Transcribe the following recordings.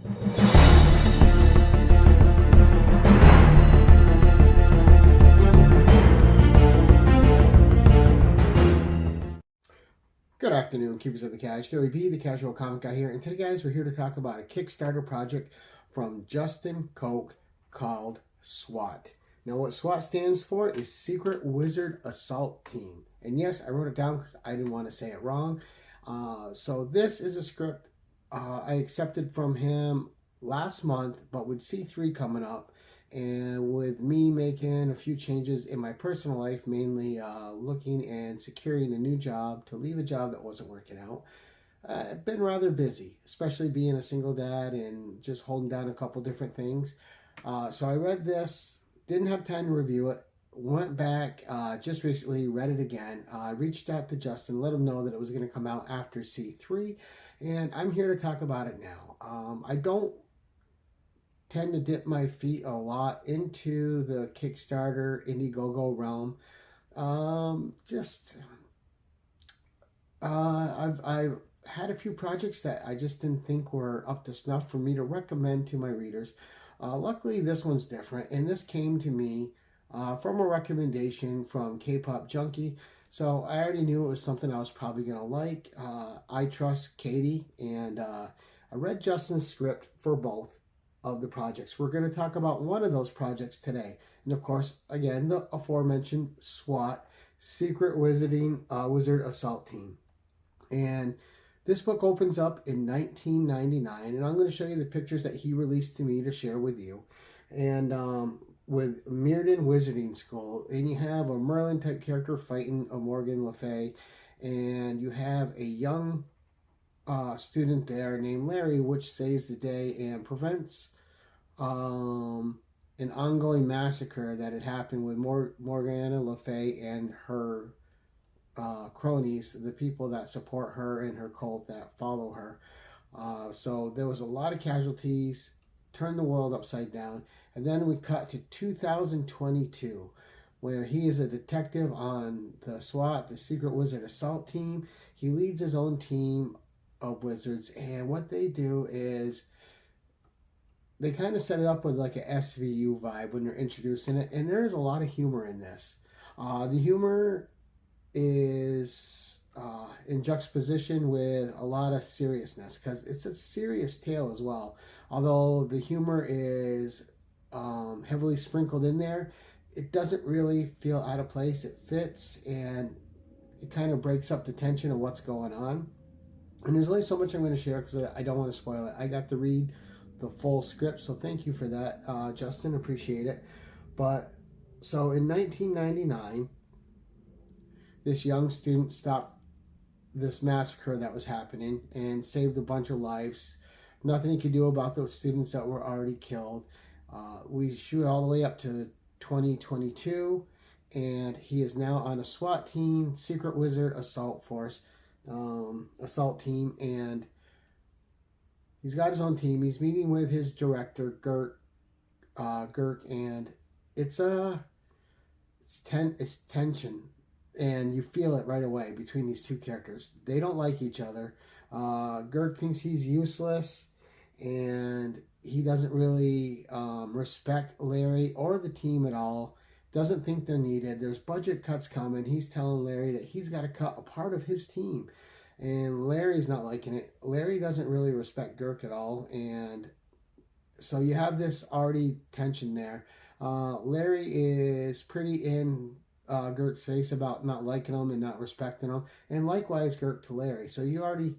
Good afternoon, Keepers of the Cash. Gary B, the Casual Comic Guy here. And today, guys, we're here to talk about a Kickstarter project from Justin Koch called S.W.A.T. Now, what S.W.A.T stands for is Secret Wizard Assault Team. And yes, I wrote it down because I didn't want to say it wrong. So this is a script I accepted from him last month, but with C3 coming up, and with me making a few changes in my personal life, mainly looking and securing a new job to leave a job that wasn't working out. I've been rather busy, especially being a single dad and just holding down a couple different things. So I read this, didn't have time to review it, went back just recently, read it again, reached out to Justin, let him know that it was going to come out after C3, and I'm here to talk about it now. I don't tend to dip my feet a lot into the Kickstarter Indiegogo realm. I've had a few projects that I just didn't think were up to snuff for me to recommend to my readers. Luckily, this one's different, and this came to me from a recommendation from K-Pop Junki. So I already knew it was something I was probably going to like. I trust Katie, and I read Justin's script for both of the projects. We're going to talk about one of those projects today. And of course, again, the aforementioned S.W.A.T, Secret Wizard Assault Team. And this book opens up in 1999, and I'm going to show you the pictures that he released to me to share with you. And with Mirrodin Wizarding School, and you have a Merlin type character fighting a Morgan Le Fay, and you have a young student there named Larry, which saves the day and prevents an ongoing massacre that had happened with Morgana Le Fay and her cronies, the people that support her and her cult that follow her. So there was a lot of casualties, turned the world upside down, and then we cut to 2022, where he is a detective on the S.W.A.T, the Secret Wizard Assault Team. He leads his own team of wizards, and what they do is they kind of set it up with like a SVU vibe when you're introducing it, and there is a lot of humor in this. The humor is in juxtaposition with a lot of seriousness because it's a serious tale as well. Although the humor is heavily sprinkled in there, it doesn't really feel out of place. It fits, and it kind of breaks up the tension of what's going on. And there's only so much I'm going to share because I don't want to spoil it. I got to read the full script, so thank you for that, Justin. Appreciate it. But so in 1999, this young student stopped this massacre that was happening and saved a bunch of lives. Nothing he could do about those students that were already killed. We shoot all the way up to 2022, and he is now on a S.W.A.T team, Secret Wizard Assault Force. Assault team, and he's got his own team. He's meeting with his director Gert, and it's tension, and you feel it right away between these two characters. They don't like each other. Gert thinks he's useless, and he doesn't really respect Larry or the team at all. Doesn't think they're needed. There's budget cuts coming. He's telling Larry that he's got to cut a part of his team. And Larry's not liking it. Larry doesn't really respect Gert at all. And so you have this already tension there. Larry is pretty in Gert's face about not liking him and not respecting him. And likewise, Gert to Larry. So you already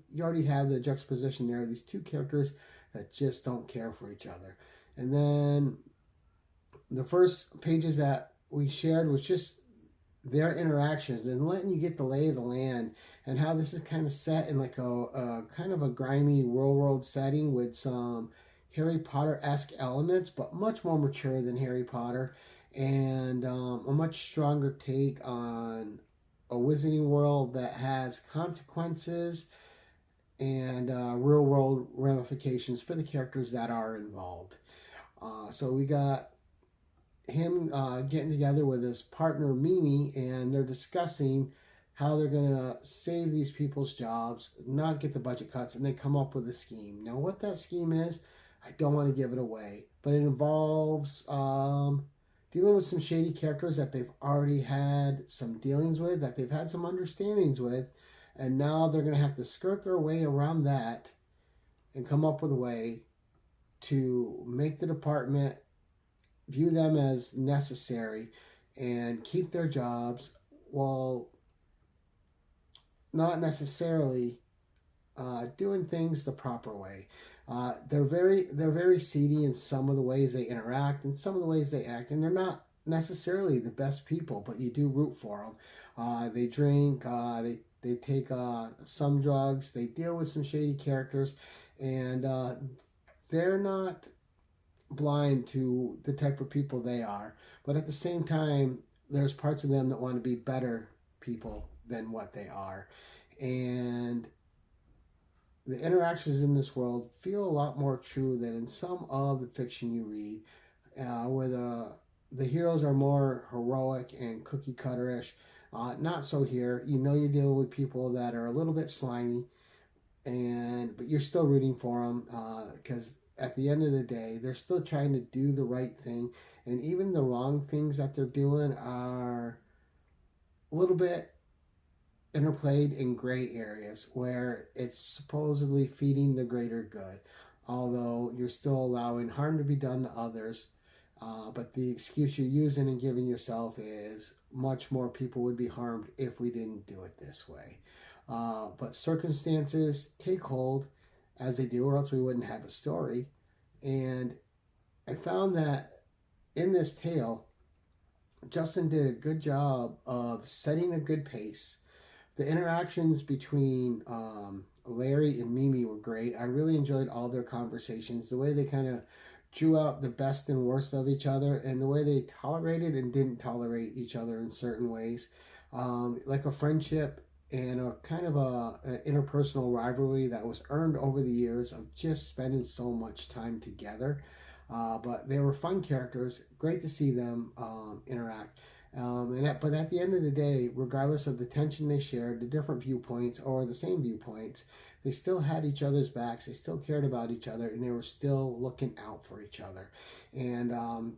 have the juxtaposition there. These two characters that just don't care for each other. And then the first pages that we shared was just their interactions and letting you get the lay of the land and how this is kind of set in like a kind of a grimy real world setting with some Harry Potter-esque elements, but much more mature than Harry Potter, and a much stronger take on a wizarding world that has consequences and real world ramifications for the characters that are involved. So we got him getting together with his partner Mimi, and they're discussing how they're going to save these people's jobs, not get the budget cuts, and they come up with a scheme. Now, what that scheme is, I don't want to give it away, but it involves dealing with some shady characters that they've already had some dealings with, that they've had some understandings with, and now they're going to have to skirt their way around that and come up with a way to make the department view them as necessary and keep their jobs while not necessarily doing things the proper way. They're very seedy in some of the ways they interact and some of the ways they act, and they're not necessarily the best people, but you do root for them. They drink, they take some drugs, they deal with some shady characters, and they're not blind to the type of people they are. But at the same time, there's parts of them that want to be better people than what they are, and the interactions in this world feel a lot more true than in some of the fiction you read, where the heroes are more heroic and cookie cutterish. Not so here. You know you're dealing with people that are a little bit slimy, but you're still rooting for them because at the end of the day, they're still trying to do the right thing, and even the wrong things that they're doing are a little bit interplayed in gray areas where it's supposedly feeding the greater good, although you're still allowing harm to be done to others. But the excuse you're using and giving yourself is much more people would be harmed if we didn't do it this way. But circumstances take hold as they do, or else we wouldn't have a story. And I found that in this tale, Justin did a good job of setting a good pace. The interactions between Larry and Mimi were great. I really enjoyed all their conversations, the way they kind of drew out the best and worst of each other, and the way they tolerated and didn't tolerate each other in certain ways. Like a friendship and a kind of an interpersonal rivalry that was earned over the years of just spending so much time together. But they were fun characters. Great to see them interact. But at the end of the day, regardless of the tension they shared, the different viewpoints or the same viewpoints, they still had each other's backs. They still cared about each other, and they were still looking out for each other. And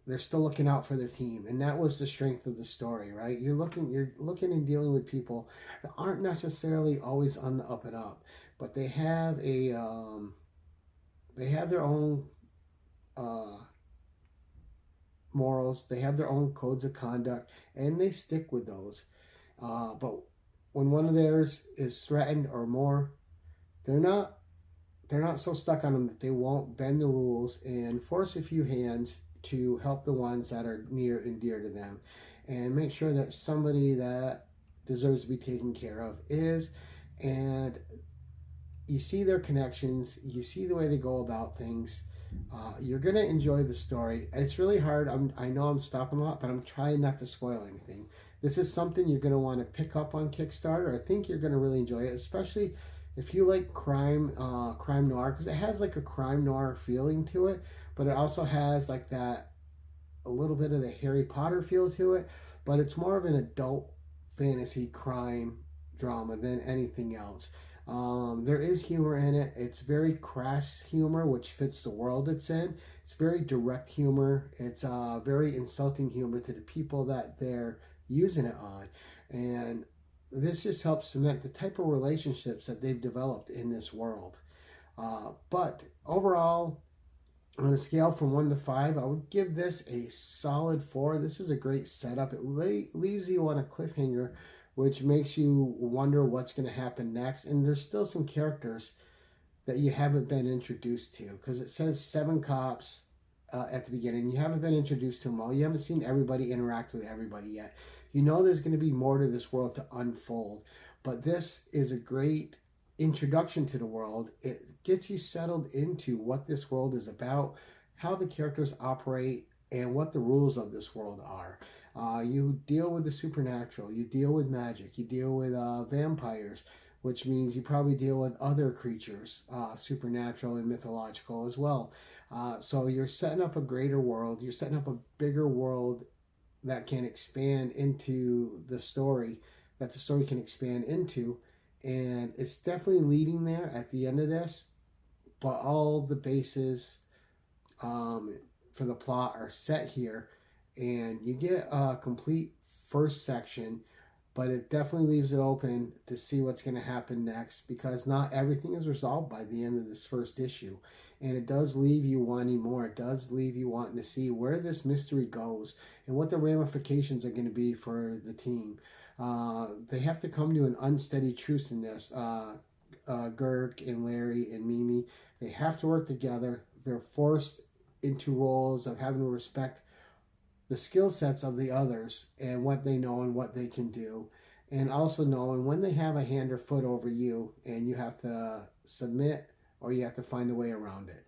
they're still looking out for their team, and that was the strength of the story, right? You're looking and dealing with people that aren't necessarily always on the up and up, but they have their own morals, they have their own codes of conduct, and they stick with those. But when one of theirs is threatened or more, they're not so stuck on them that they won't bend the rules and force a few hands to help the ones that are near and dear to them, and make sure that somebody that deserves to be taken care of is. And you see their connections, you see the way they go about things. You're going to enjoy the story. It's really hard. I know I'm stopping a lot, but I'm trying not to spoil anything. This is something you're going to want to pick up on Kickstarter. I think you're going to really enjoy it, especially if you like crime noir, because it has like a crime noir feeling to it, but it also has like that a little bit of the Harry Potter feel to it, but it's more of an adult fantasy crime drama than anything else. There is humor in it. It's very crass humor, which fits the world it's in. It's very direct humor. It's very insulting humor to the people that they're using it on. And this just helps cement the type of relationships that they've developed in this world. But overall, on a scale from 1 to 5, I would give this a solid 4. This is a great setup. It leaves you on a cliffhanger, which makes you wonder what's going to happen next. And there's still some characters that you haven't been introduced to, because it says 7 cops at the beginning. You haven't been introduced to them all. You haven't seen everybody interact with everybody yet. You know there's going to be more to this world to unfold, but this is a great introduction to the world. It gets you settled into what this world is about, how the characters operate, and what the rules of this world are. You deal with the supernatural, you deal with magic, you deal with vampires, which means you probably deal with other creatures, supernatural and mythological as well. So you're setting up a greater world, you're setting up a bigger world that can expand into the story, that the story can expand into. And it's definitely leading there at the end of this. but all the bases for the plot are set here, and you get a complete first section, but it definitely leaves it open to see what's going to happen next, because not everything is resolved by the end of this first issue, and it does leave you wanting more. It does leave you wanting to see where this mystery goes and what the ramifications are going to be for the team. They have to come to an unsteady truce in this. Gurk and Larry and Mimi, they have to work together. They're forced into roles of having to respect the skill sets of the others and what they know and what they can do, and also knowing when they have a hand or foot over you and you have to submit or you have to find a way around it.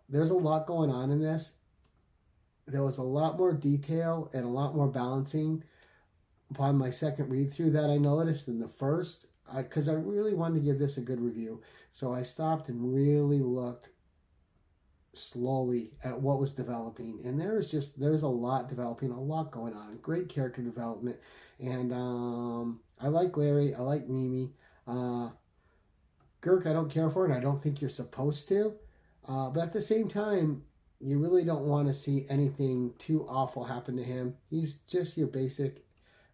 There's a lot going on in this. There was a lot more detail and a lot more balancing upon my second read through that I noticed than the first, because I really wanted to give this a good review. So I stopped and really looked slowly at what was developing, and there's a lot developing, a lot going on, great character development, and I like Larry, I like Mimi. Gurk I don't care for, and I don't think you're supposed to, but at the same time you really don't want to see anything too awful happen to him. He's just your basic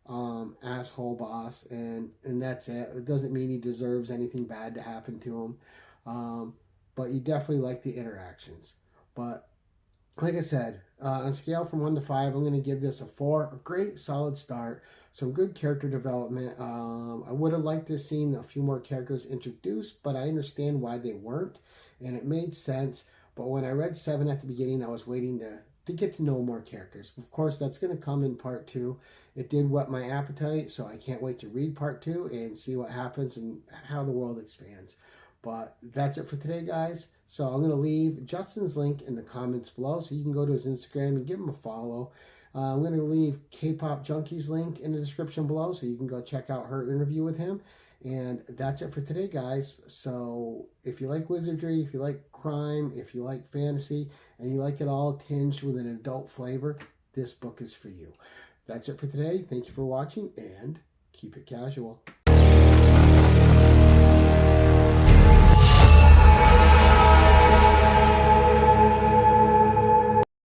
asshole boss, and that's it. It doesn't mean he deserves anything bad to happen to him, but you definitely like the interactions. But like I said, on a scale from 1 to 5, I'm going to give this a 4. A great solid start, some good character development. I would have liked to have seen a few more characters introduced, but I understand why they weren't, and it made sense. But when I read 7 at the beginning, I was waiting to get to know more characters. Of course, that's going to come in part 2. It did whet my appetite, so I can't wait to read part 2 and see what happens and how the world expands. But that's it for today, guys. So I'm going to leave Justin's link in the comments below, so you can go to his Instagram and give him a follow. I'm going to leave K-Pop Junki's link in the description below, so you can go check out her interview with him. And that's it for today, guys. So if you like wizardry, if you like crime, if you like fantasy, and you like it all tinged with an adult flavor, this book is for you. That's it for today. Thank you for watching, and keep it casual.